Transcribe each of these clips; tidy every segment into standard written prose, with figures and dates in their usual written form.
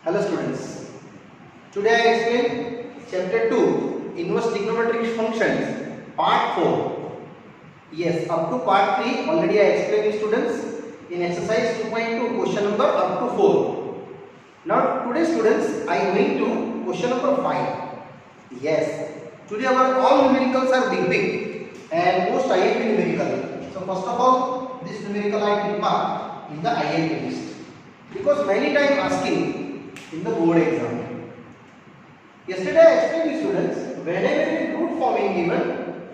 Hello students. Today I explain chapter 2 inverse trigonometric functions part 4. Yes, up to part 3 already I explained students in exercise 2.2 question number up to 4. Now today students I am going to question number 5. Yes, today our all numericals are big and most IIP numerical. So first of all this numerical I will mark in the IIP list because many time asking in the board exam. Yesterday I explained to students whenever is root forming given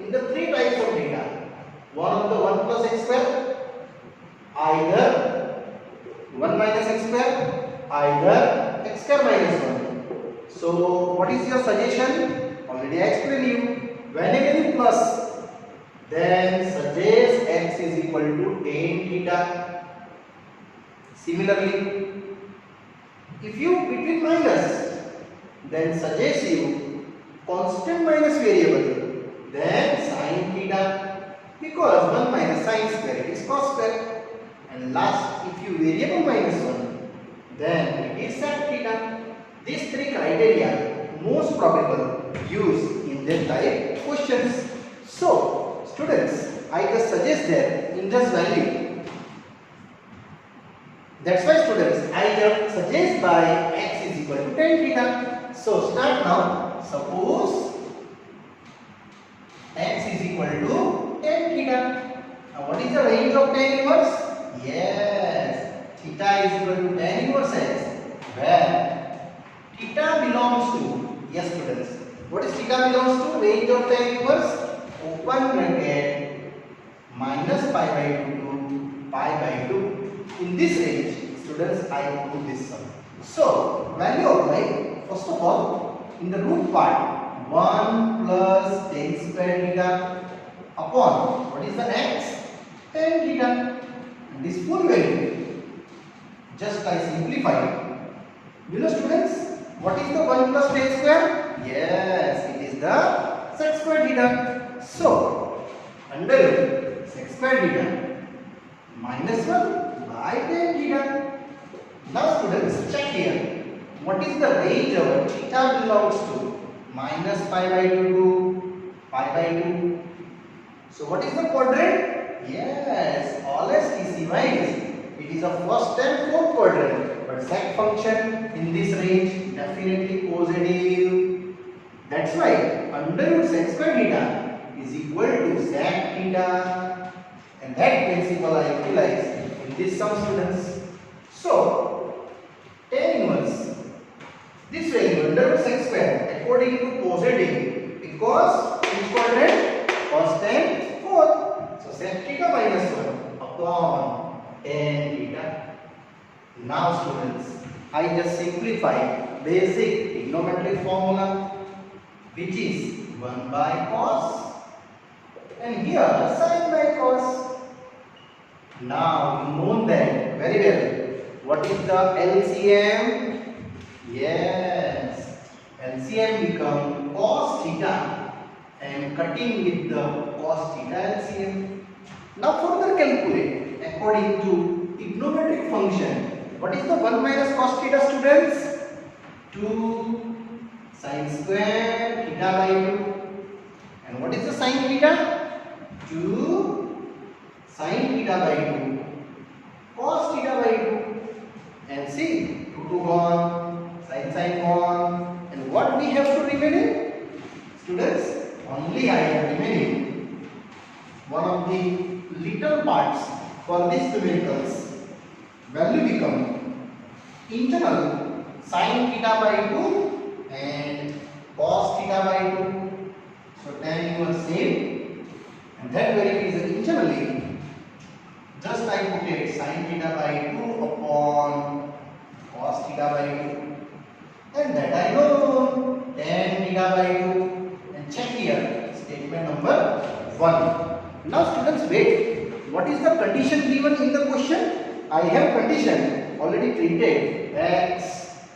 in the three types of data. One of the 1 plus x square, either 1 minus x square, either x square minus 1. So what is your suggestion? Already I explained you. Whenever is plus, then suggest x is equal to tan theta. Similarly, if you between minus, then suggest you constant minus variable, then sin theta, because 1 minus sin square is cos square, and last if you variable minus 1, then it is sec theta. These three criteria most probable used in their type questions. So students, I just suggest that in this value. That's why students, I just suggest by x is equal to tan theta. So start now. Suppose x is equal to tan theta. Now what is the range of tan inverse? Yes, theta is equal to tan inverse x, where theta belongs to, yes students, what is theta belongs to? Range of tan inverse, open bracket, minus pi by 2 to pi by 2. In this range, students, I put this sum. So, value of y, first of all, in the root part, 1 plus tan square theta upon, what is the x? Tan theta. And this full value, just I simplify. You know students, what is the 1 plus tan square? Yes, it is the sec square theta. So, under root sec square theta minus 1 by tan theta. Now students, check here. What is the range of theta belongs to? Minus pi by 2 to pi by 2. So what is the quadrant? Yes, always TC wise. It is a first and fourth quadrant. But sec function in this range definitely positive. That's why under root sec square theta is equal to sec theta. And that principle I utilize in this sum students. So, tan inverse, this value under root sec square according to positive because which quadrant? First and fourth. So, sec theta minus 1 upon tan theta. Now students, I just simplify basic trigonometric formula which is 1 by cos and here sin by cos. Now you know that very well. What is the LCM? Yes, LCM become cos theta. I am cutting with the cos theta LCM. Now further calculate according to trigonometric function. What is the 1 minus cos theta students? 2 sin square theta by 2. And what is the sin theta? 2 sin theta by 2 cos theta by 2. And see, 2 gone, sin gone, and what we have to remaining? Students, only I am remaining one of the little parts for these numericals. Value become internal sin theta by 2 and cos theta by 2. So tan inverse same, and that value is internally. Just I put it sin theta by 2 upon cos theta by 2, and that I know tan theta by 2. And check here statement number 1. Now students, wait, what is the condition given in the question? I have condition already treated x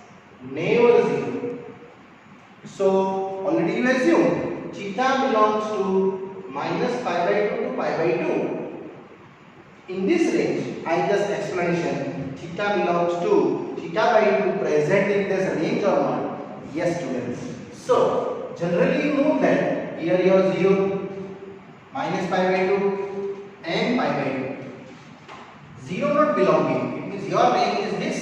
never 0. So already you assume theta belongs to minus pi by 2 to pi by 2. In this range, I just explanation, theta belongs to theta by 2 present in this range or not? Yes, students. So, generally you know that here you have 0, minus pi by 2 and pi by 2. 0 not belonging, it means your range is this.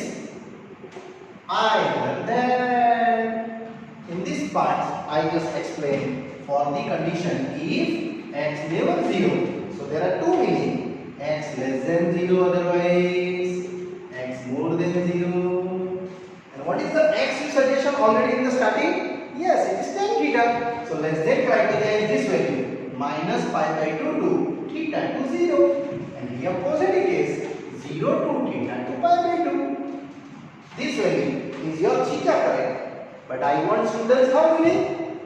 Either then, in this part, I just explained for the condition if x never 0. So, there are two meanings. X less than 0, otherwise x more than 0. And what is the x suggestion already in the starting? Yes, it is tan theta. So let's take criteria is this value, minus pi by 2 to theta to 0. And here positive case, 0 to theta to pi by 2. This value is your theta, correct? But I want students how many?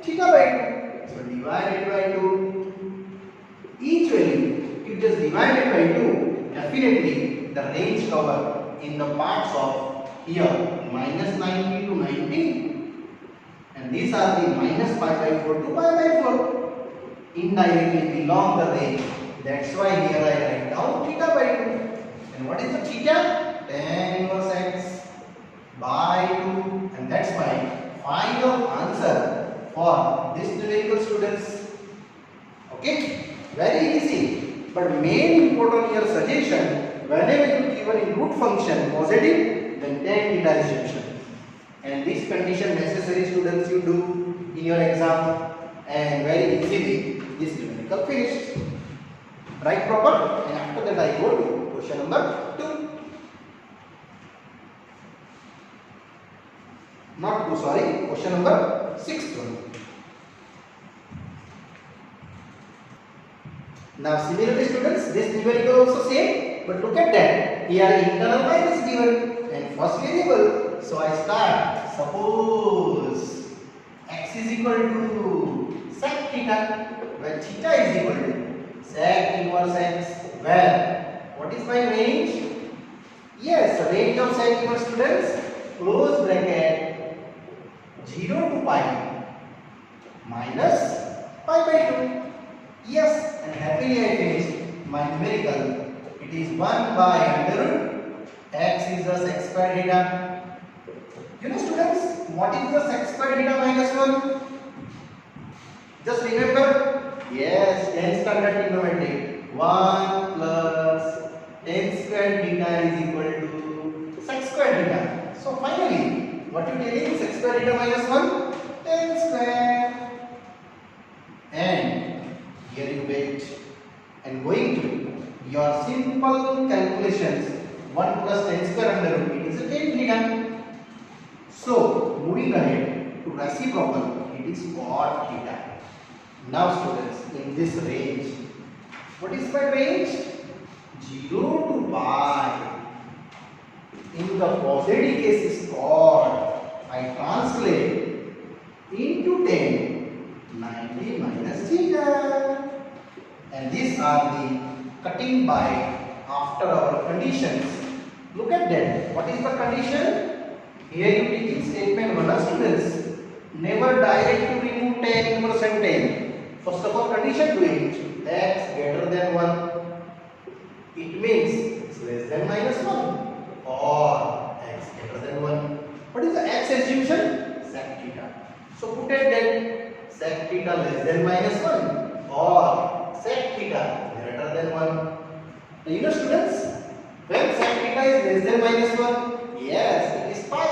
Theta by 2. So divided by 2. Each value if just divided by 2, definitely the range cover in the parts of here minus 90 to 90, and these are the minus pi by 4 to pi by 4. Indirectly belong the range. That's why here I write down theta by 2. And what is the theta? Tan inverse x by 2. And that's my final answer for this numerical, students. Okay, very easy. But main important here suggestion, whenever you given in root function positive, then tan theta is solution. And this condition necessary, students, you do in your exam, and very easily this numerical finished. Write proper, and after that I go to question number 2. Not 2, sorry, question number 6. Now similarly, students, this numerical also same, but look at that. Here internal minus given and first variable. So I start. Suppose x is equal to sec theta, where theta is equal to sec inverse x. Where what is my range? Yes, range of sec inverse, students. Close bracket 0 to pi minus pi by 2. Yes, and happily I finished my numerical. It is 1 by under root x is the sec square theta. You know, students, what is the sec square theta minus 1? Just remember. Yes, 10 standard trigonometry. 1 plus tan square theta is equal to sec square theta. So finally, what you telling? Sec square theta minus 1? Tan square. And here you wait, and going to your simple calculations, 1 plus tan square under root, it is a tan theta. So moving ahead to reciprocal, it is cot theta. Now students, in this range, what is my range? 0 to pi. In the positive case is cot. I translate into tan. 90 minus theta, and these are the cutting by after our conditions. Look at that. What is the condition? Here you take in statement 1, students. Never direct to remove tan inverse and tan. First of all, condition 2 x greater than 1. It means x less than minus 1 or x greater than 1. What is the x assumption? Sec theta. So put at that. Sec theta less than minus 1 or sec theta greater than 1. Do you know, students, when sec theta is less than minus 1, yes, it is pi.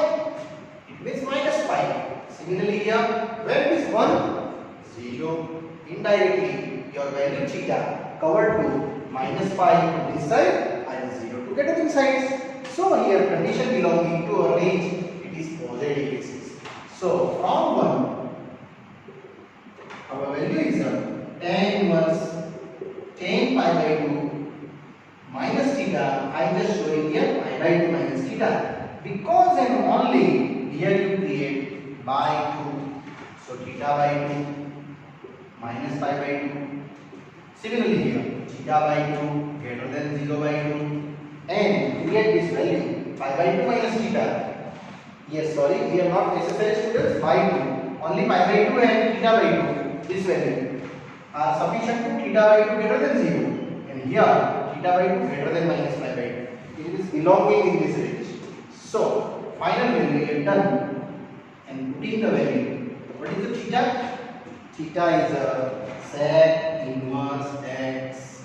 It means minus pi. Similarly here, when it is 1, 0. Indirectly, your value theta covered to minus pi to this side and 0 to get other sides. So here condition belonging to a range, it is positive cases. So from 1, our value is tan inverse tan pi by 2 minus theta. I am just showing here pi by 2 minus theta because and only here you create by 2. So theta by 2 minus pi by 2. Similarly here theta by 2 greater than 0 by 2, and create this value pi by 2 minus theta. Yes, sorry, we are not necessary, students, by 2. Only pi by 2 and theta by 2. This value are sufficient to theta by 2 greater than 0, and here theta by 2 greater than minus pi by 2. It is belonging in this range. So final value we have done and putting the value. What is the theta? Theta is a sec inverse x.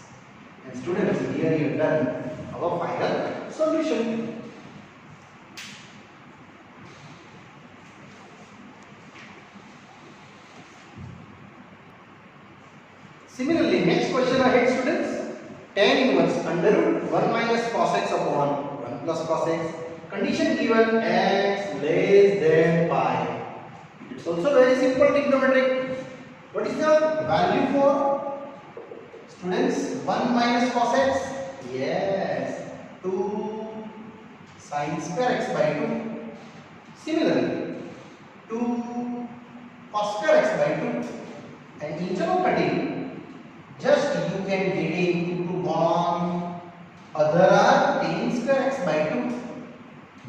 And students, here you have done our final solution. Similarly, next question ahead, students. Tan inverse under root 1 minus cos x upon 1 plus cos x. Condition given x less than pi. It's also very simple trigonometric. What is the value for students? 1 minus cos x? Yes, 2 sin square x by 2. Similarly, 2 cos square x by 2. And instead of cutting, just you can get it into one. Other are tan square x by 2.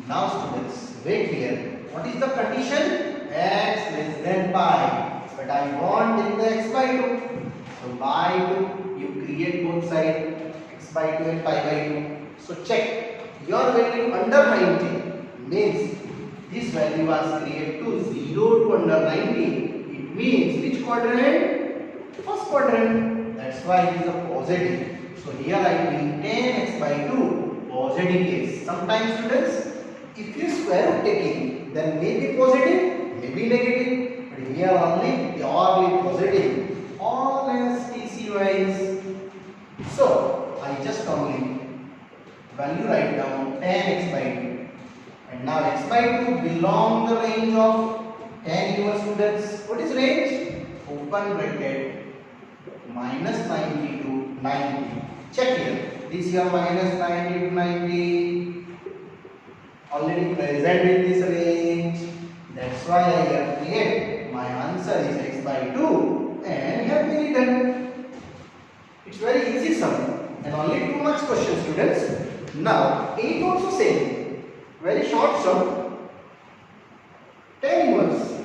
Now students, wait here. What is the condition? X less than pi. But I want in the x by 2. So by 2, you create both sides, x by 2 and pi by 2. So check. Your value under 90 means this value was created to 0 to under 90. It means which quadrant? First quadrant. That's why it is a positive. So here I will tan x by 2 positive case. Sometimes students, if you square root taking, then maybe positive, maybe negative. But here only purely positive. All else TC wise. So I just only value write down tan x by 2. And now x by 2 belong the range of tan inverse, students. What is range? Open bracket minus 90 to 90. Check here. This here minus 90 to 90 already present in this range. That's why I have created. My answer is x by 2 and have been written. It's very easy sum and only 2 marks question, students. Now 8 also same. Very short sum. Tan inverse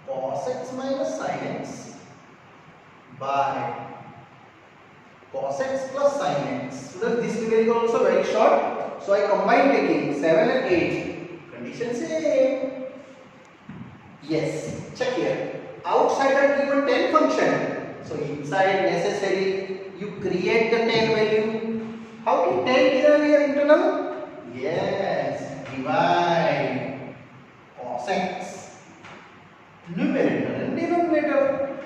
cos x minus sin x by cos x plus sin x. So this numerical is also very short. So I combine taking 7 and 8. Condition same. Yes. Check here. Outside are given tan function. So inside necessary you create the tan value. How to tan here internal? Yes. Divide cos x. Numerator and denominator.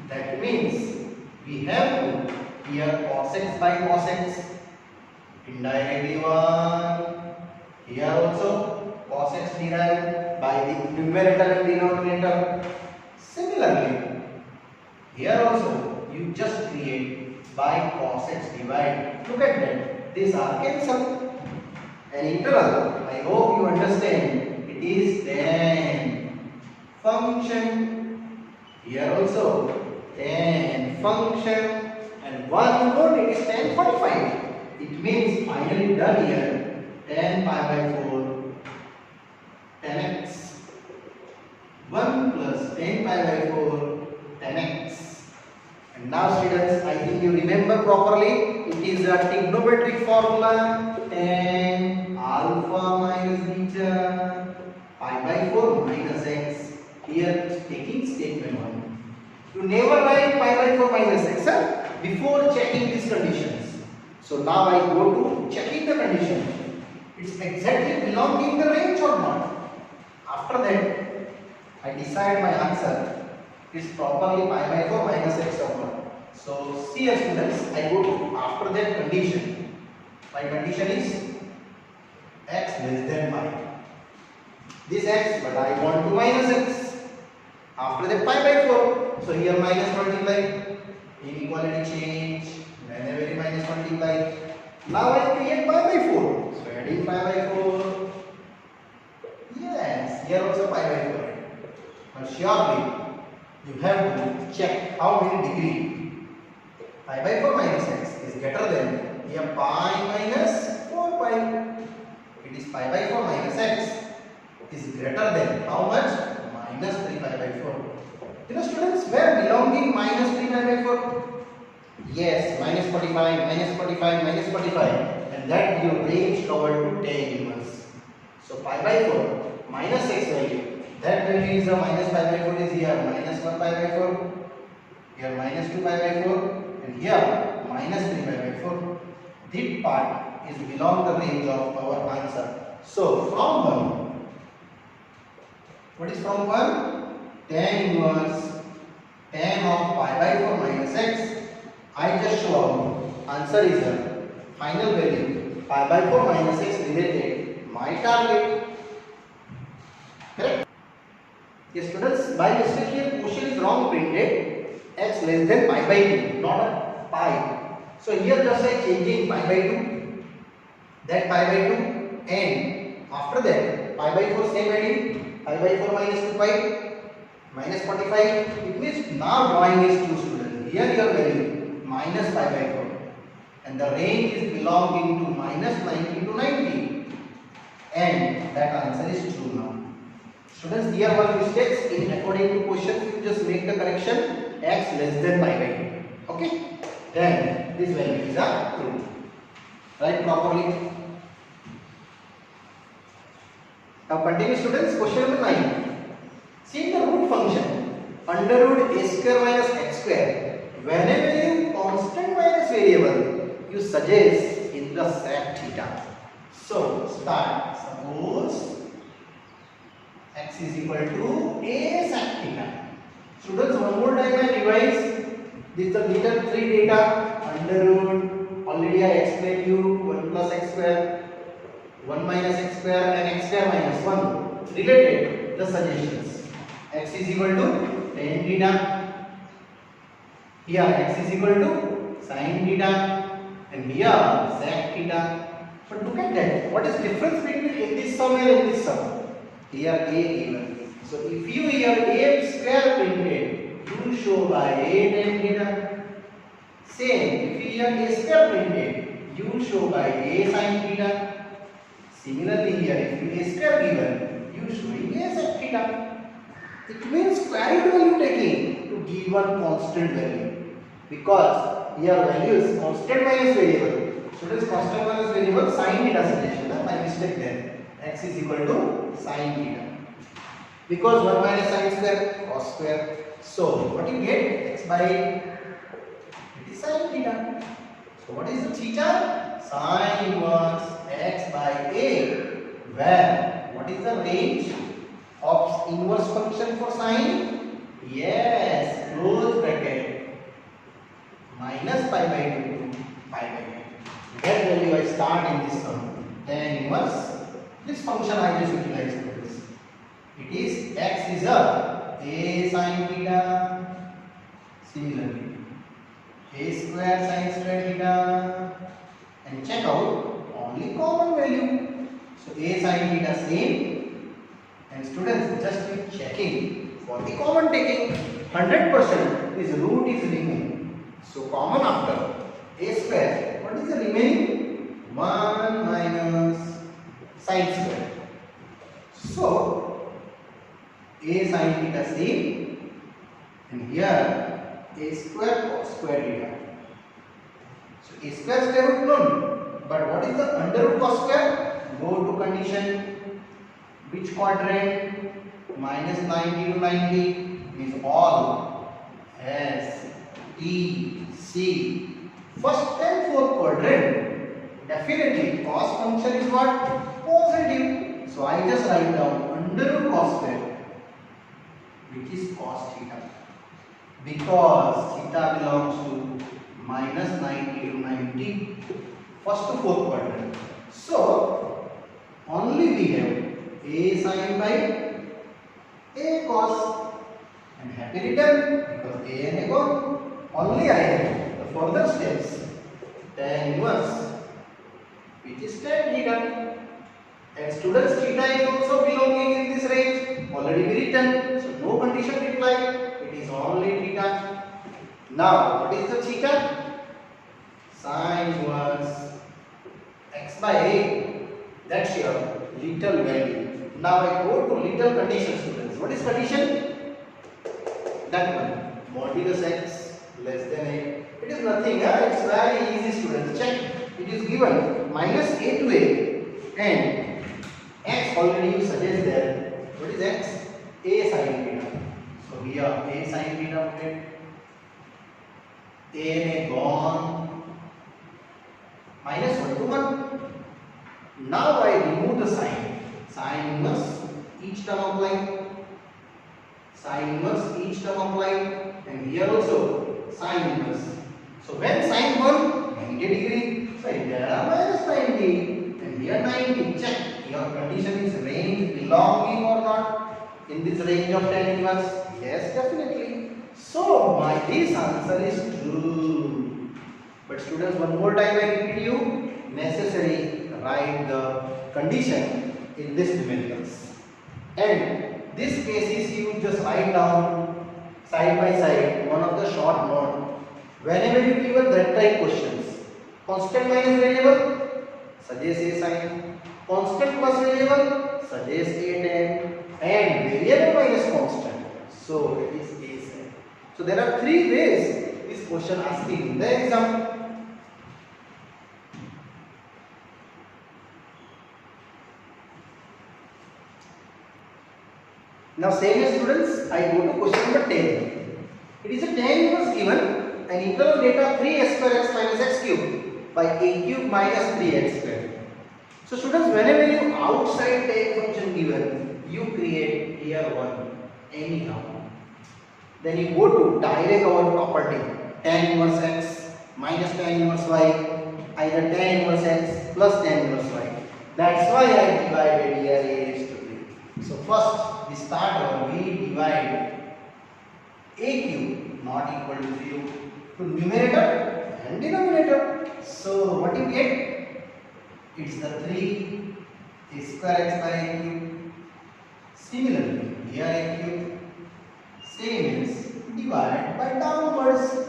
That means we have to here cos x by cos x, indirectly 1. Here also cos x derived by the numerator and denominator. Similarly, here also you just create by cos x divide. Look at that. These are cancelled. And integral, I hope you understand. It is tan function. Here also tan function. And one more, it is tan 45. It means finally done here. Tan pi by 4 tan x. 1 plus tan pi by 4 tan x. And now students, I think you remember properly. It is a trigonometric formula. Tan alpha minus beta pi by 4 minus x. Here taking statement 1. You never write pi by 4 minus x before checking these conditions. So now I go to checking the condition. It's exactly belonging in the range or not. After that, I decide my answer is properly pi by 4 minus x or not. So see here students, I go to after that condition. My condition is x less than pi. This x, but I want to minus x. After that pi by 4. So here minus multiply. Inequality change. Whenever minus multiply. Now I create pi by 4. So adding pi by 4. Yes, here also pi by 4. But surely you have to check how many degree. Pi by 4 minus x is greater than here pi minus 4 pi. It is pi by 4 minus x is greater than how much? Minus 3 pi by 4. You know students, where belonging minus 3 pi by 4? Yes, minus 45, minus 45, minus 45, and that your range covered to tan inverse. So pi by 4 minus x value. That value is a minus pi by 4 is here, minus 1 pi by 4, here minus 2 pi by 4, and here minus 3 pi by 4. This part is belong the range of our answer. So from 1, what is from 1? Tan inverse tan of pi by 4 minus x. I just show answer is a final value pi by 4 minus x related my target. Correct? Yes, students, by mistake here question is wrong printed x less than pi by 2, not a pi. So here just like changing pi by 2, that pi by 2, and after that pi by 4 same value, pi by 4 minus 2 pi minus 45. It means now drawing is true, students. Here your value minus pi by 4, and the range is belonging to minus 90 to 90, and that answer is true now. Students, here one mistakes in according to question, you just make the correction x less than pi by 2. Okay, then this value is a true. Write properly. Now continue, students. Question number 9. See the root function under root a square minus x square. Whenever you constant minus variable, you suggest in the sec theta. So start. Suppose x is equal to a sec theta. Students, one more time I revise. This is the little 3 data. Under root, already I explained you 1 plus x square, 1 minus x square, and x square minus 1. Related the suggestions. X is equal to tan theta. Here x is equal to sin theta, and here sec theta. But look at that. What is difference between in this sum and in this sum? Here a given. So if you here a square printed, you show by a tan theta. Same. If you here a square printed, you show by a sin theta. Similarly here, if you a square given, you showing a sec theta. It means square value taking to give one constant value, because here value is constant minus variable. So it is constant minus variable sin theta suggestion. My mistake there. X is equal to sin theta, because 1 minus sin square cos square. So what you get? X by it is sin theta. So what is the theta? Sin inverse x by a, where what is the range of inverse function for sine? Yes, close bracket minus pi by 2 to pi by 2. That value I start in this sum. Tan inverse. This function I just utilize for this. It is x is a sin theta. Similarly, a square sin square theta, and check out only common value. So a sin theta same, and students just be checking for the common taking. 100% is root is remaining. So common after a square, what is the remaining? 1 minus sin square. So a sin theta same, and here a square cos square theta. So a square root known, but what is the under root cos square? Go to condition. Which quadrant? Minus 90 to 90 is all S, T, C. First and fourth quadrant. Definitely cos function is what? Positive. So I just write down under root cos square, which is cos theta, because theta belongs to minus 90 to 90, first to fourth quadrant. So only we have a sin by a cos, and happy return, because a and a gone. Only I have the further steps. Tan inverse, which is tan theta. And students, theta is also belonging in this range. Already be written, so no condition required. It is only theta. Now, what is the theta? Sin inverse x by a. That's your little value. Now I go to little condition, students. What is condition? That one. Modulus x less than a. It is nothing, it's very easy, students. Check. It is given minus a to a, and x already you suggest there. What is x? A sin theta. So here a sin theta put it. A may gone minus 1 to 1. Now I remove the sign. Sin inverse each term applied. Sin inverse each term applied, and here also sin inverse. So when sin 1 90 degree, so here minus 90, and here 90. Check your condition is range belonging or not in this range of tan inverse. Yes, definitely. So my this answer is true. But students, one more time I repeat you, necessary write the condition in this numericals. And this cases you just write down side by side one of the short note. Whenever you given that type questions, constant minus variable, suggest a sign. Constant plus variable, suggest a tan. And variable minus constant, so it is a sign. So there are three ways this question asking in the exam. Now same as students, I go to question number 10. It is a tan inverse given an internal data 3 square x minus x cube by a cube minus 3x square. So students, whenever you outside tan function given, you create here one anyhow. Then you go to direct our property tan inverse x minus tan inverse y, either tan inverse x plus tan inverse y. That's why I divided here a raised to 3. So first we start our, we divide a cube not equal to 0 to numerator and denominator. So what you get? It's the 3 square x by a cube. Similarly, here a cube, same is divide by downwards.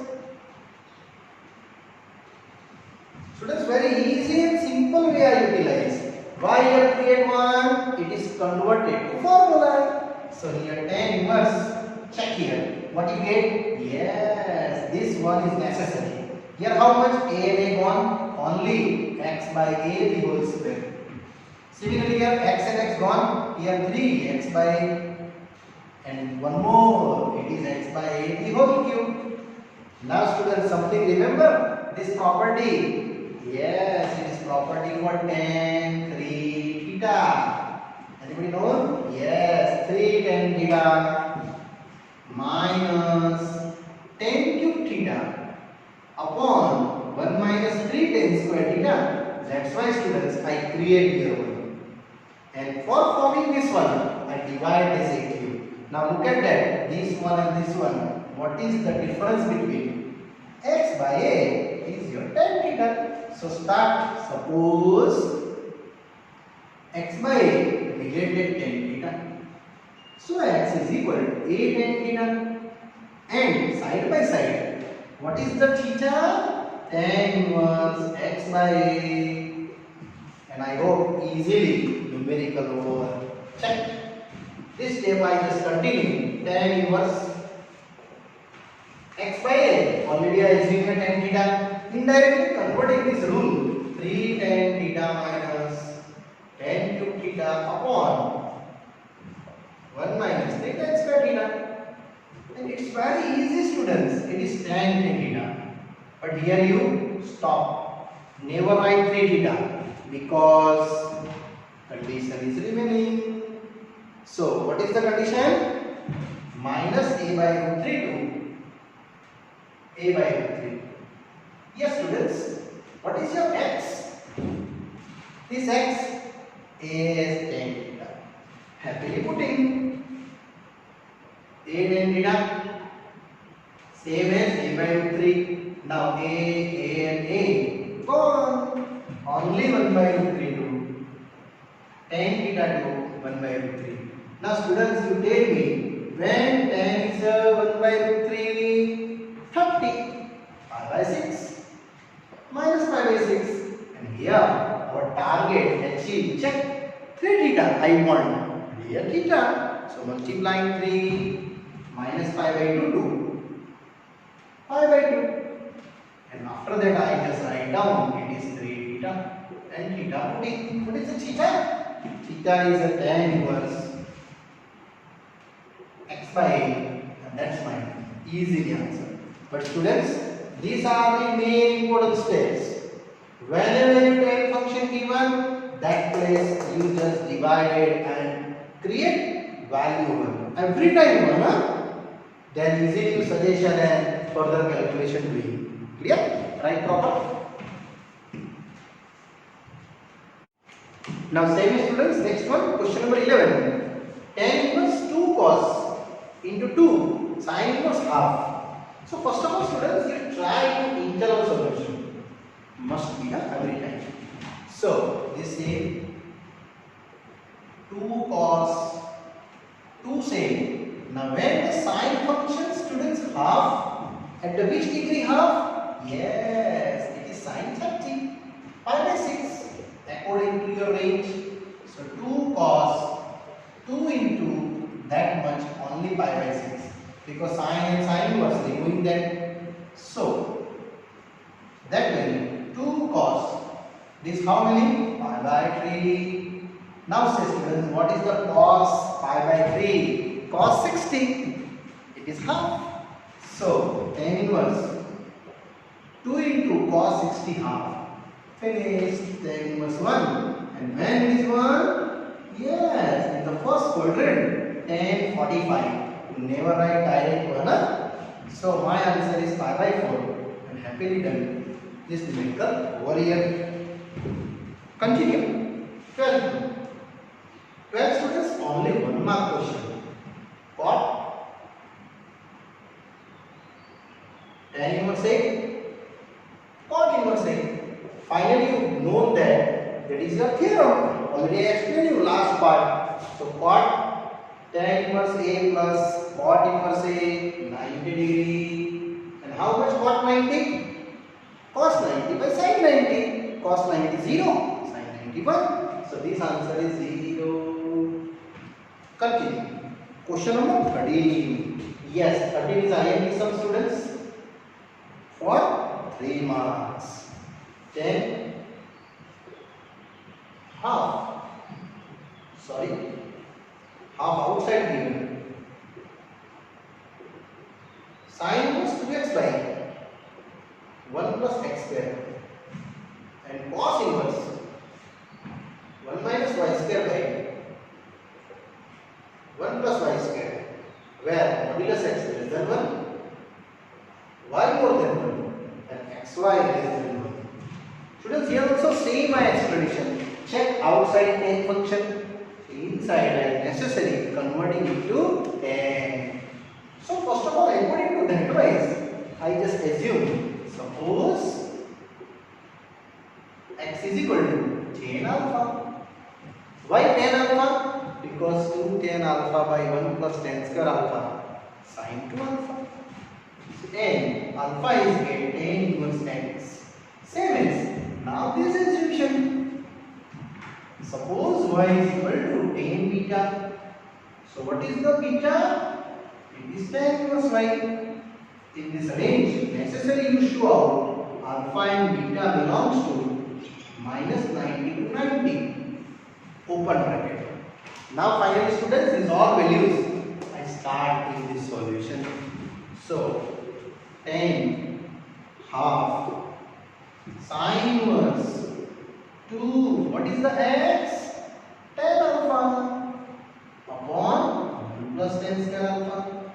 So that's very easy and simple way I utilize. Why here create one? It is converted to formula. So here tan inverse, check here. What you get? Yes, this one is necessary. Here how much? A may gone? Only x by a the whole square. Similarly here x and x gone. Here 3 x by, and one more, it is x by a the whole cube. Now students, something remember this property. Yes, it is property for tan 3 theta. Anybody know? Yes, 3 tan theta minus tan cube theta upon 1 minus 3 tan square theta. That's why students, I create here one. And for forming this one, I divide this a cube. Now look at that, this one and this one. What is the difference between x by a is your tan theta. So start, suppose x by a related tan theta. So x is equal to a tan theta, and side by side, what is the theta? Tan inverse x by a, and I hope easily numerical over. Check. This step I just continue. Tan inverse x by a, already I assume a tan theta. Indirectly converting this rule, 3 tan theta minus tan cube theta upon 1 minus 3 tan square theta. And it's very easy students, it is tan theta. But here you stop. Never write 3 theta because condition is remaining. So what is the condition? Minus a by root 3 to a by root 3. Yes students, what is your x? This x is tan theta. Happily putting a tan theta same as a by root 3. Now a and a gone. Only 1 by root 3 to tan theta to 1 by root 3. Now students, you tell me, when tan is 1 by root 3, 30, pi by 6. Minus pi by 6, and here our target achieved. Check 3 theta I want, here theta. So multiplying 3 minus pi by 2 to pi by 2. after that I just write down it is 3 theta and theta put in. What is the theta? Theta is a tan inverse x by a, and that's my easy answer. But students, these are the main important steps. Whenever you tan function given, that place you just divide it and create value 1. Every time 1, then easy to suggestion and further calculation doing. Clear? Right proper? Now same students, next one, question number 11. Tan inverse 2 cos into 2 sin inverse half. So first of all students, you try internal solution. Must be every time. So this is 2 cos 2 sin. Now when the sine function students half, at the which degree half? Yes, it is sine 30 pi by 6 according to your range. So 2 cos 2 into that much only pi by 6 because sine and sine inverse removing that. So that value 2 cos this how many? Pi by 3. Now say students, what is the cos pi by 3? Cos 60. It is half. So tan inverse 2 into cos 60 half. Finished. Tan inverse 1. And when it is 1? Yes, in the first quadrant tan 45. You never write direct 1. So my answer is pi by 4. And happily done this numerical over here. Continue. 12. 12 students, only 1 mark question. What? Tan inverse A, cot inverse A. Finally, you know that is your theorem. Already I explained you last part. So cot tan inverse A plus cot inverse A 90 degree. And how much cot 90? Cos 90 by sin 90. Cos 90 0. 91. So this answer is 0. Continue. Question number 13. Yes, 13 is IMP sum students for 3 marks. Then half. Sorry, half outside given. Sin inverse 2x by 1 plus x square and cos inverse 1 minus y square by 1 plus y square, where modulus x less than 1, y more than 1 and xy less than 1. Students, here also same my explanation. Check outside tan function, inside as necessary, converting it to tan. So first of all, according to that wise, I just assume, suppose x is equal to tan alpha. Why tan alpha? Because 2 tan alpha by 1 plus tan square alpha sin 2 alpha. And alpha is get tan inverse x. Same as now this assumption. Suppose y is equal to tan beta. So what is the beta? It is tan inverse y. In this range, necessary you show out alpha and beta belongs to minus 90 to 90. Open bracket. Now finally students, these all values I start in this solution. So tan half sin inverse 2, what is the x? Tan alpha upon 1 plus tan square alpha.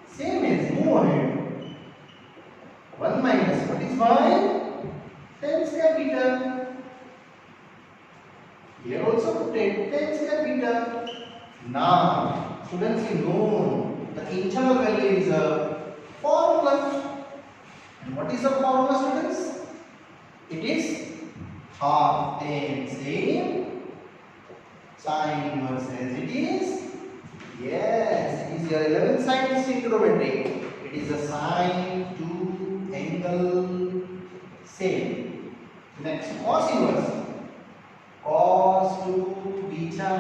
Same as move ahead. 1 minus what is y? Tan square beta. Here also put it tan square beta. Now students, you know the internal value is a formula. And what is the formula students? It is half tan same sin inverse as it is. Yes, it is your 11 sine trigonometry. It is a sine 2 angle same. Next cos inverse. Cos 2 beta.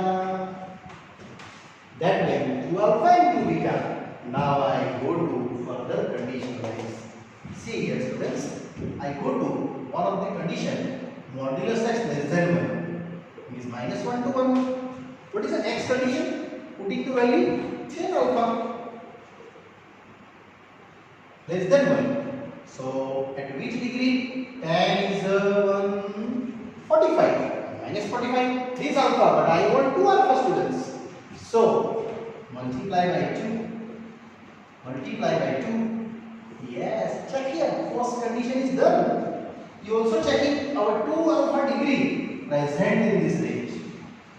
That value 2 alpha and 2 beta. Now I go to further condition wise. See here students. I go to one of the condition, modulus x less than 1. It is minus 1 to 1. What is the next condition? Putting the value tan alpha less than 1. So at which degree? Tan is 145. Minus 45. This is alpha, but I want 2 alpha students. So multiply by 2. Multiply by 2. Yes, check here. First condition is done. You also checking our 2 alpha degree present in this range.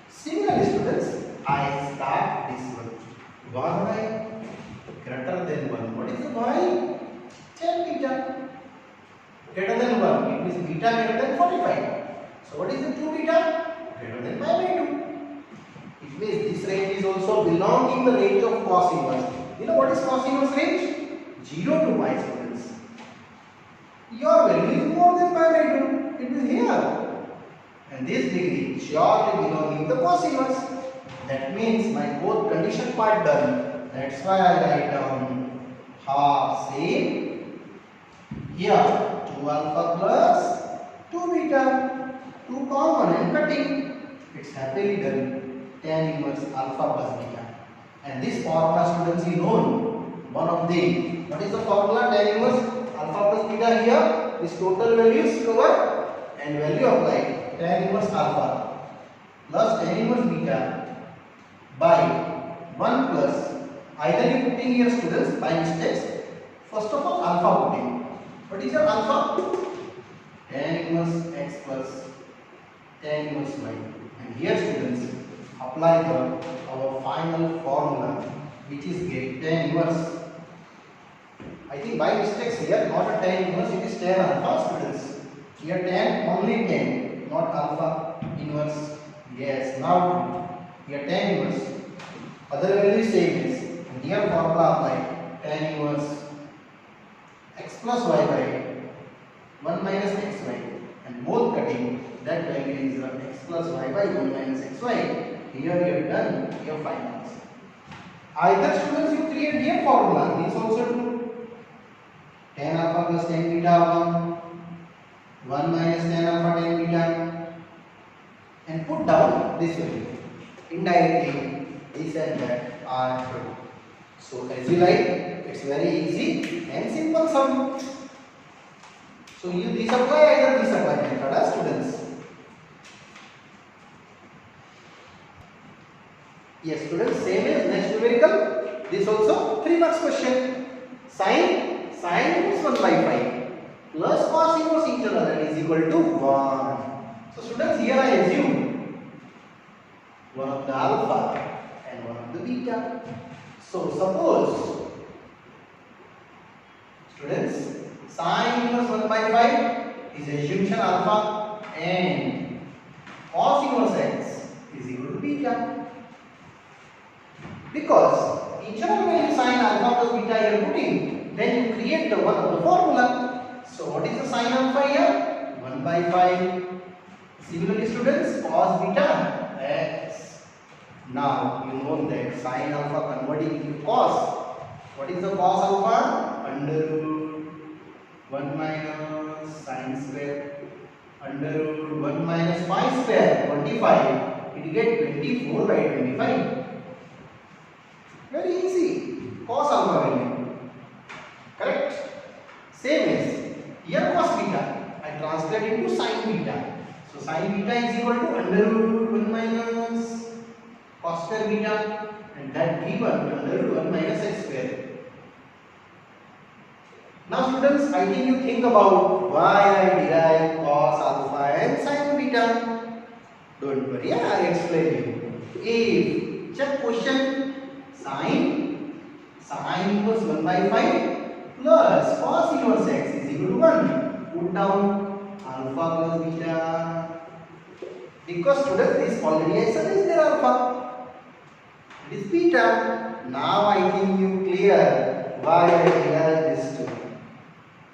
Similarly, students, I start this one. Y greater than 1. What is the y? Tan beta. Greater than 1. It means beta greater than 45. So what is the 2 beta? Greater than pi by 2. It means this range is also belong in the range of cos inverse. You know what is cos inverse range? 0 to pi, students. Your value is more than pi by 2. It is here. And this degree surely belonging to the cos inverse. That means my both condition part done. That's why I write down half same. Here 2 alpha plus 2 beta. 2 common and cutting. It's happily done. Tan inverse alpha plus beta. And this formula, students, is known. One of the, what is the formula? Tan inverse alpha plus beta here. This total value is covered and value applied. Tan inverse alpha plus tan inverse beta by 1 plus, either you putting here, students, by mistakes. First of all, alpha putting. What is your alpha? Tan inverse x plus tan inverse y. And here, students, apply our final formula, which is get tan inverse. I think by mistakes here, not a tan inverse, it is tan alpha, students. Here tan, only tan, not alpha inverse. Yes, now here tan inverse. Other value same is. And here formula applied. Tan inverse x plus y by 1 minus xy. And both cutting, that value is x plus y by 1 minus xy. Here you have done your finals. Either, students, you create here formula. This also do. Tan alpha plus tan beta 1 minus tan alpha tan beta, and put down this value. Indirectly, this and that are true. So as you like, it's very easy and simple sum. So you this apply, either this apply method, students. Yes, students, same as next numerical. This also 3 marks question. Sin inverse 1 by 5 plus cos inverse each other is equal to 1. So students, here I assume one of the alpha and one of the beta. So suppose, students, sin inverse 1 by 5 is assumption alpha and cos inverse x is equal to beta. Because each other value sin alpha plus beta you are putting, then you create the one of the formula. So what is the sin alpha here? 1 by 5. Similarly, students, cos beta x. Now you know that sin alpha converting into cos. What is the cos alpha? Under root 1 minus sin square under root 1 minus pi square 25. It get 24 by 25. Very easy. Cos alpha value. Correct? Same as here cos beta. I translate into sin beta. So sin beta is equal to under root 1 minus cos square beta, and that given under root 1 minus x square. Now students, I think you think about why I derive cos alpha and sin beta. Don't worry, I will explain you. If check question. Sin inverse 1 by 5 plus cos inverse x is equal to 1. Put down alpha plus beta. Because students, this already I said is their alpha. It is beta. Now I think you clear why I derive this too.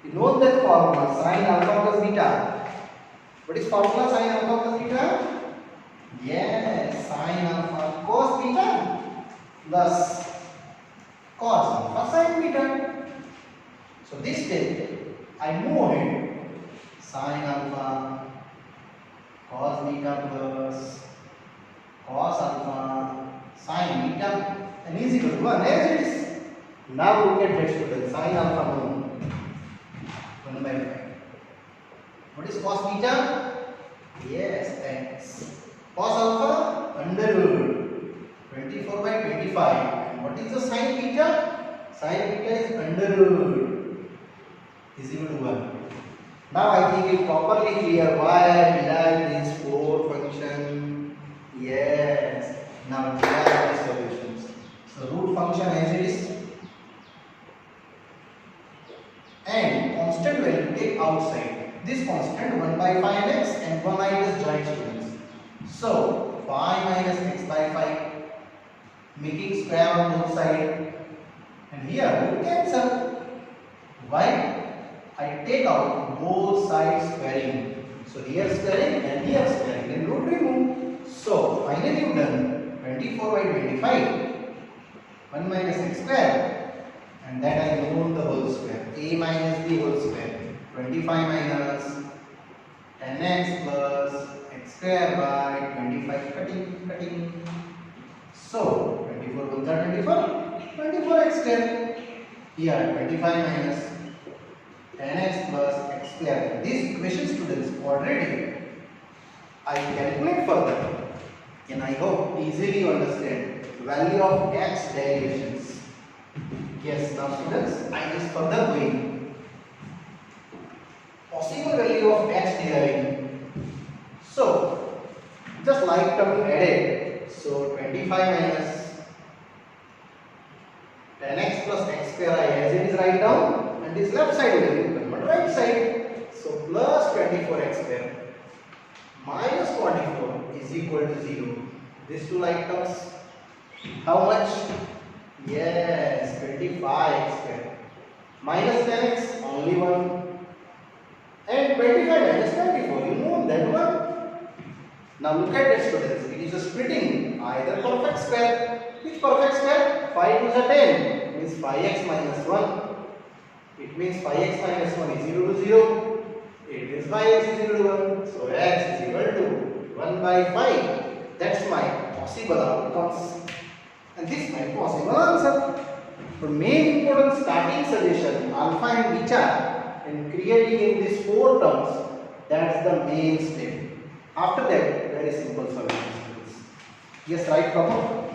You know that formula sin alpha plus beta. What is formula sin alpha plus beta? Yes, sin alpha cos beta plus cos alpha sin beta. So this step I move ahead sin alpha cos beta plus cos alpha sin beta and is equal to 1 as it is. Now look at that student, sin alpha known 1 by 5. What is cos beta? Yes, x. Cos alpha under root 24 by 25. And what is the sin beta? Sin beta is under root is equal to 1. Now I think it properly clear why I derived this 4 function. Yes. Now derive the solutions. So root function as it is and constant value take outside. This constant 1 by 5x and 1 I just join students. So 5 minus x by 5 making square on both sides. And here root cancel. Why? I take out both sides squaring. So here squaring and here squaring. Then root remove. So finally you done 24 by 25. 1 minus x square. And that I remove the whole square. A minus b whole square. 25 minus 10x plus x square by 25 cutting. So 24 1 24. 24x square. Here 25 minus 10x plus x square. These equation students quadratic. I calculate further and I hope easily you understand value of x derivations. Yes, now students, I is further going. Possible value of x deriving. So just like term added. So 25 minus 10x plus x square I as it is write down, and this left side will convert right side. So plus 24x square minus 44 is equal to 0. These two like terms. How much? Yes, 25x square. Minus 10x only 1. And 25 minus 24, you know that one. Now look at it students, it is a splitting either perfect square. Which perfect square? 5 to the 10 means 5x minus 1. It means 5x minus 1 is 0 to 0. It means 5x is equal to 1. So x is equal to 1 by 5. That's my possible outcomes. And this is my possible answer. The main important starting suggestion, alpha and beta, and creating in these 4 terms, that's the main step. After that, very simple solutions. Yes, right, Prabhu?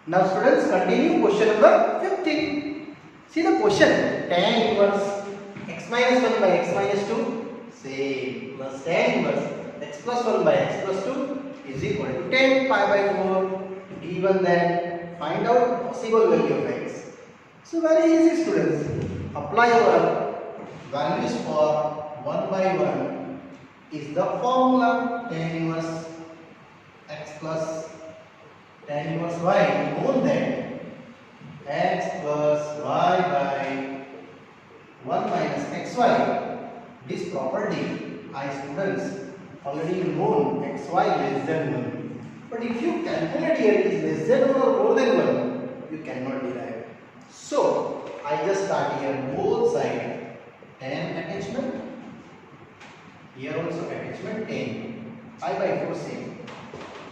Now students, continue question number 15. See the question, tan inverse x minus 1 by x minus 2, say plus tan inverse x plus 1 by x plus 2 is equal to 10 pi by 4. Given that, find out possible value of x. So very easy students, apply our values for 1 by 1 is the formula tan inverse x plus tan inverse y. We know that x plus y by 1 minus xy. This property, I students already known xy less than 1. But if you calculate here it is less than 1 or more than 1, you cannot derive. So I just start here both sides tan attachment. Here also attachment tan. I by 4 same.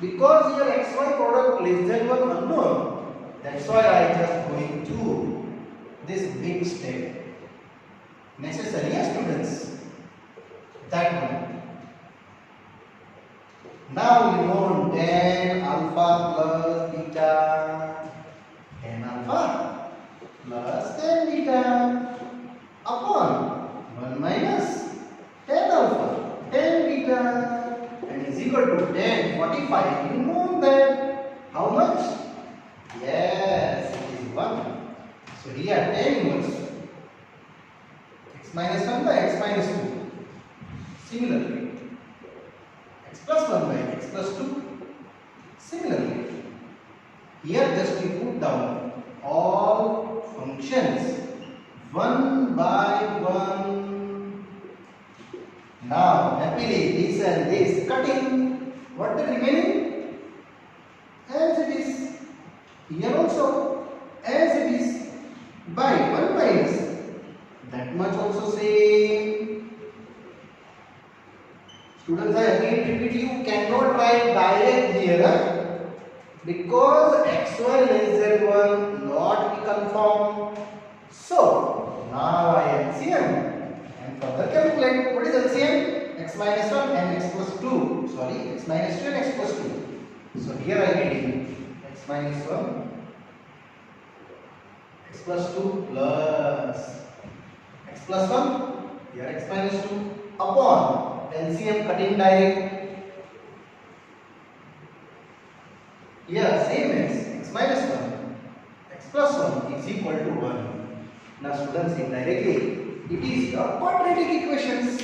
Because here xy product less than 1 unknown, that's why I just going to this big step. Necessary, yes, students. That one. Now you know tan alpha plus beta, tan alpha plus tan beta upon 1 minus tan alpha, tan beta, and is equal to tan 45. You know that how much? Yes, it is 1. So here tan inverse x minus 1 by x minus 2. Similarly, x plus 1 by x plus 2. Similarly, here just we put down all functions 1 by 1. Now happily this and this cutting. What the remaining? As it is. Here also Students, I again repeat, you cannot write direct here, because xy less than 1 not be conform. So now I LCM and further calculate. What is LCM? X minus 1 and x plus 2. Sorry, x minus 2 and x plus 2. So here I get x minus 1, x plus 2 plus x plus 1, here x minus 2 upon LCM cutting direct. Here same as x minus 1, x plus 1 is equal to 1. Now students, indirectly it is your quadratic equations.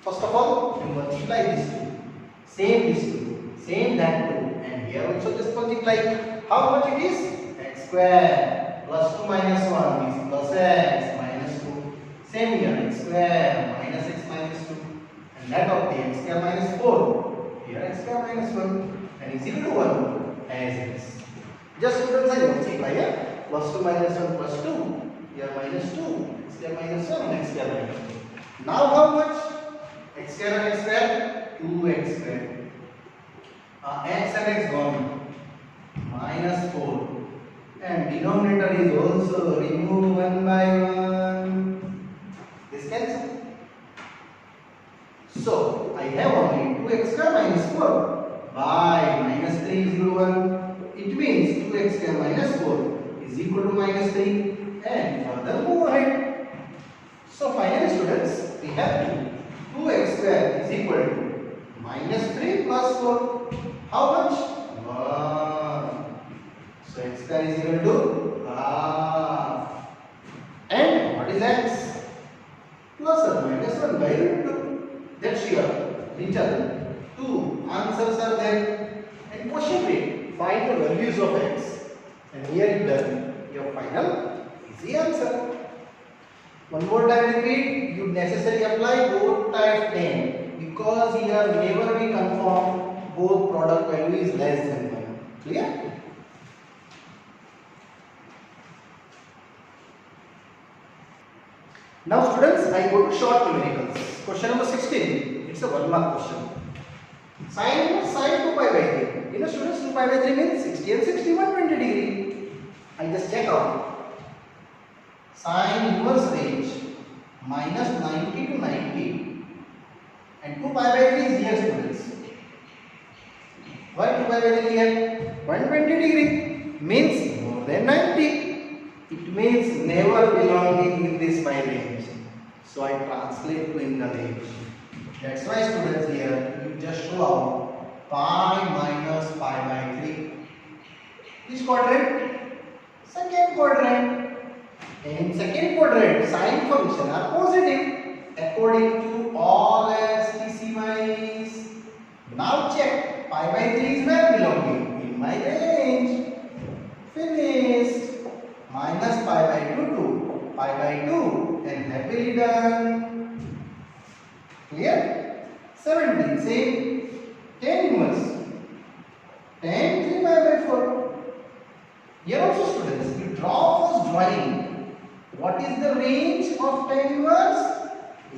First of all, you multiply these two, same that 2, and here also just multiply. How much it is? X square plus 2 minus 1 is plus x minus 2. Same here, x square minus x minus 2, and that of the x square minus 4. Here x square minus 1 and is equal to 1 as it is. Just students, I multiply here. Plus 2 minus 1 plus 2. Here minus 2. X square minus 1 x square minus 2. Now how much? X square and x square? 2x square. X and x gone. Minus 4. And denominator is also removed 1 by 1. This cancel. So I have only 2x square minus 4 by minus 3 is equal to 1. It means 2x square minus 4 is equal to minus 3. And further move ahead. So finally students, we have 2x square is equal to minus 3 plus 4. How much? 1. So x square is equal to half. And what is x? Plus or minus 1 by root 2. That's your written. 2 answers are there. And question rate, find the values of x. And here you done your final easy answer. One more time repeat, you necessarily apply both type 10, because here never be conform both product value is less than 1. Clear? Now students, I go to short numericals. Question number 16. It's a 1 mark question. Sin 2 pi by 3. You know students, 2 pi by 3 means 60 and 60, 120 degree. I just check out. Sin inverse range minus 90 to 90, and 2 pi by 3 is here students. Why 2 pi by 3 here? 120 degree means more than 90. It means never belonging in this pi range. So I translate to in the range. That's why students, here you just show out pi minus pi by 3. Which quadrant? Second quadrant. In second quadrant, sign function are positive according to all STCYs. Now check, pi by 3 is where belonging? In my range. Finished. Minus pi by 2 to pi by 2 and happily done. Clear? 17, same. 10 inverse. 10, 3 pi by 4. Here also students, you draw first drawing. What is the range of tan inverse?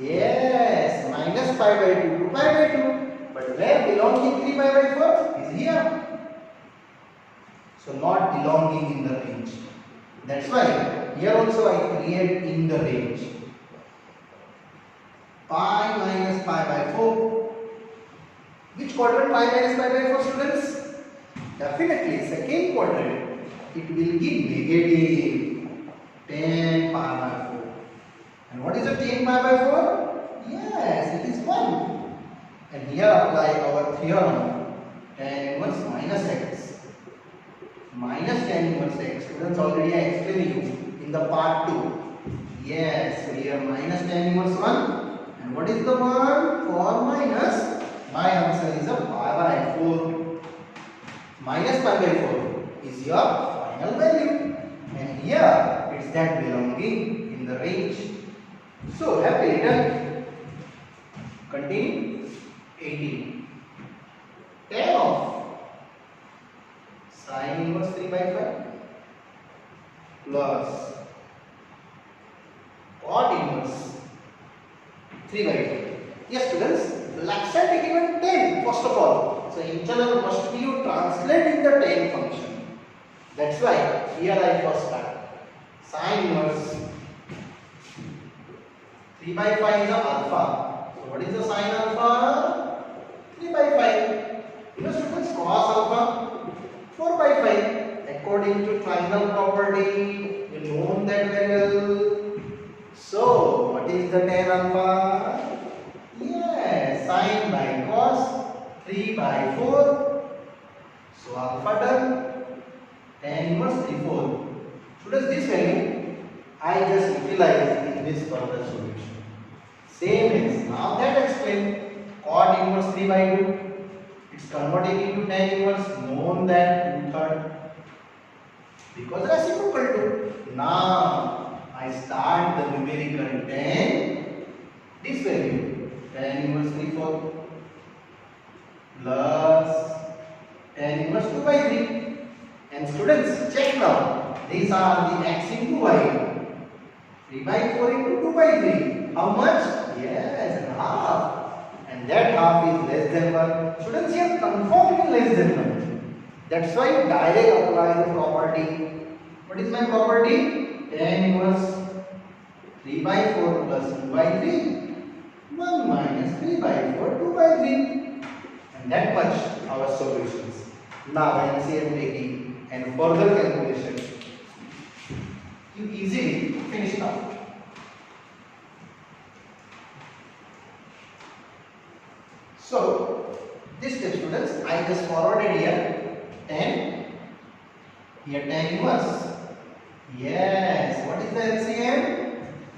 Yes, minus pi by 2 to pi by 2. But where belonging 3 pi by 4 is here. So not belonging in the range. That's why here also I create in the range. Pi minus pi by 4. Which quadrant pi minus pi by 4 students? Definitely second quadrant. It will give negative. 10 pi by 4. And what is a 10 pi by 4? Yes, it is 1. And here apply our theorem. Tan inverse minus x. Minus tan inverse x. Students, already I explained you in the part 2. Yes, so here minus tan inverse 1. And what is the 1? For minus. My answer is a pi by 4. Minus pi by 4 is your final value. And here it's that belonging in the range. So happily done. Continue. 18. Tan of sin inverse 3 by 5 plus cot inverse 3 by 5. Yes students, left side given 10 first of all. So internal must be you translate in the 10 function. That's why here I first start. Sine inverse 3 by 5 is a alpha. So what is the sine alpha? 3 by 5. You know students, cos alpha 4 by 5. According to triangle property, you know that very well. So what is the tan alpha? Yes, sine by cos 3 by 4. So alpha done. Tan inverse 3 4. Students, this value I just utilize in this further solution. Same as now that explain cot inverse 3 by 2. It's converting into tan inverse known that 2/3 because reciprocal to. Now I start the numerical tan. This value tan inverse 3 4 plus tan inverse 2 by 3. And students, check now. These are the x into y. 3 by 4 into 2 by 3. How much? Yes, half. And that half is less than 1. Students, here confirm less than 1. That's why you direct apply the property. What is my property? Tan inverse 3 by 4 plus 2 by 3. 1 minus 3 by 4, 2 by 3. And that much our solutions. Now NCM taking and further calculation, you easily finish now. So this step students, I just forwarded here 10, here tan inverse. Yes, what is the LCM?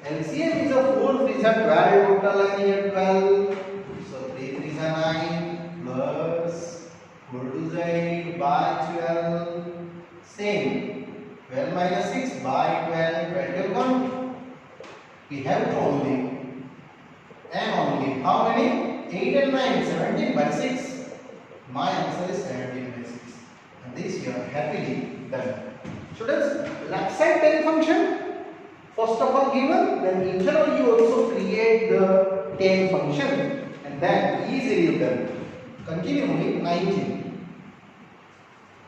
LCM is a 4 3 is a 12 total and here 12. So 3 3 is a 9 plus 4 2 is 8 by 12. Same. 12 minus 6 by 12. 12 gone. We have to only and only how many? 8 and 9, 17 by 6. My answer is 17 by 6. And this you are happily done. Students, left side tan function first of all given, then internally you also create the tan function and then easily done. Continue with 19.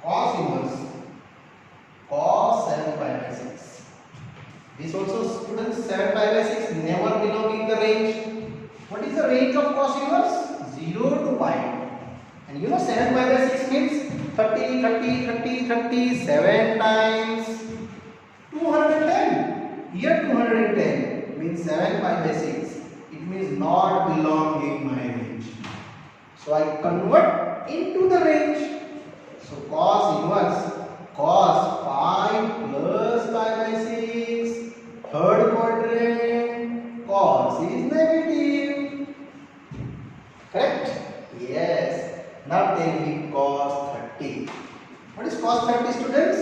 Cos inverse cos 7 pi by 6. This also students 7 pi by 6 never belong in the range. What is the range of cos inverse? 0 to pi. And you know 7 pi by 6 means 30, 30, 30, 30, 7 times 210. Here 210 means 7 pi by 6. It means not belong in my range. So I convert into the range. So cos inverse cos pi plus pi by 6. Third quadrant cos is negative. Correct? Yes. Now tell me cos 30. What is cos 30 students?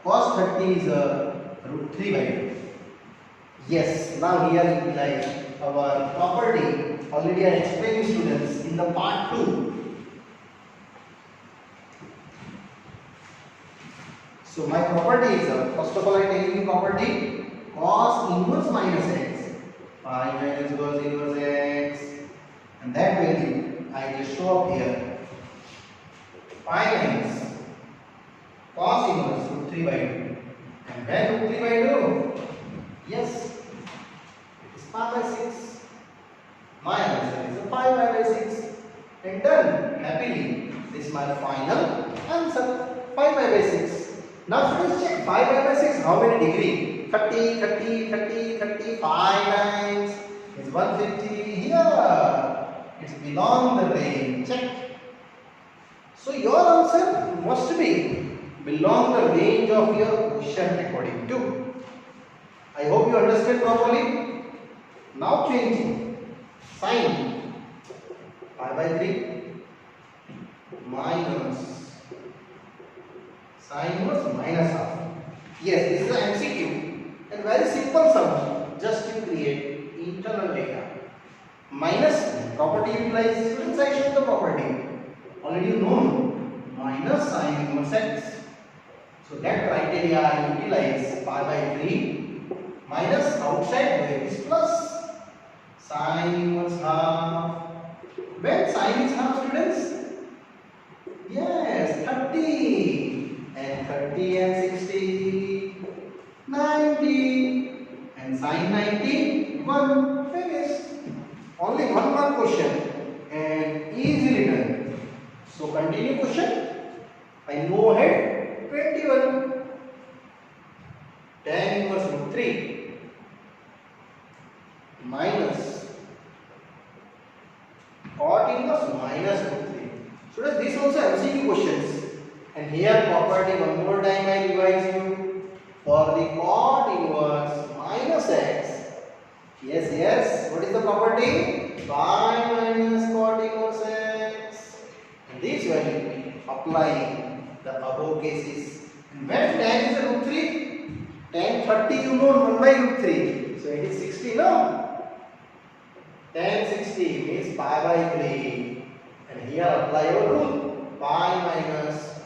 Cos 30 is root 3 by 2. Yes. Now here utilize our property. Already I explained to students in the part 2. So my property is first of all I tell you property cos inverse minus x. Pi minus cos inverse x. And that value I just show up here. Pi minus cos inverse root 3 by 2. And when root 3 by 2? Yes. It is pi by 6. My answer is 5 pi by 6. And done. Happily. This is my final answer. 5 pi by 6. Now students check 5 pi by 6 how many degree? 30, 30, 30, 30, 5 times is 150. Here it's belong the range. Check. So your answer must be belong the range of your question according to. I hope you understand properly. Now changing sine pi by 3 minus sine inverse minus half. Yes, this is an MCQ and very simple sum. Just you create internal data. Minus property utilized. Students, I show the property. Already you know minus sine inverse x. So that criteria I utilize pi by 3 minus outside where is plus sine inverse half When sine is half, students? Yes, 30. And 30 and 60, 90. And sine 90, 1. Finished. Only one more question and easily done. So continue question. I move ahead. 21. Tan inverse root 3 minus cot inverse minus root 3. So this also MCQ questions. And here property one more time I revise you. For the cot inverse minus x. Yes. What is the property? Pi minus cot inverse x. And this value applying the above cases. And when tan is root 3, tan 30 you know 1 by root 3. So it is 60 no? Tan 60 means pi by 3. And here apply our rule. Pi minus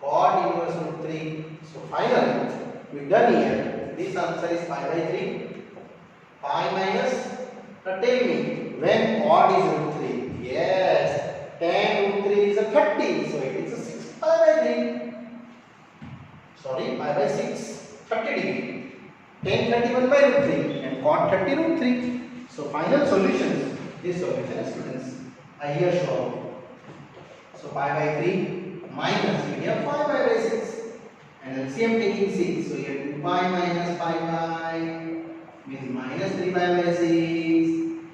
cot inverse root 3. So finally we done here. This answer is pi by 3. Pi minus. Now tell me when cot is root 3. Yes. Tan root 3 is a 30. So it is a 6 pi by 3. Sorry, pi by 6. 30 degree. Tan 31 by root 3 and cot 30 root 3. So final solutions. This solution students I here show. So pi by 3 minus we have 5 pi by 6 and LCM taking 6. So here 2 pi minus 5 pi means minus 3 pi by 6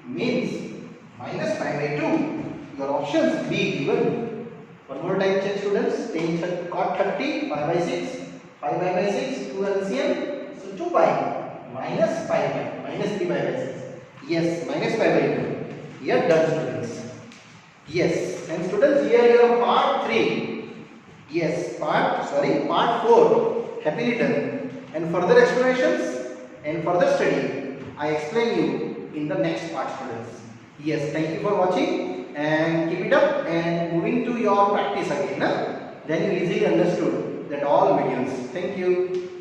means minus 5 by 2. Your options B given. One more time check students. Tan cot 30 pi by 6. 5 pi by 6, 2 LCM, so 2 pi minus 5 pi, minus 3 pi by 6. Yes, minus 5 by 2. Here done students. Yes, and students here you have part 3. Yes, part 4. Happily done. And further explanations and further study I explain you in the next part students. Yes, thank you for watching and keep it up and moving to your practice again. Then you easily understood that all videos. Thank you.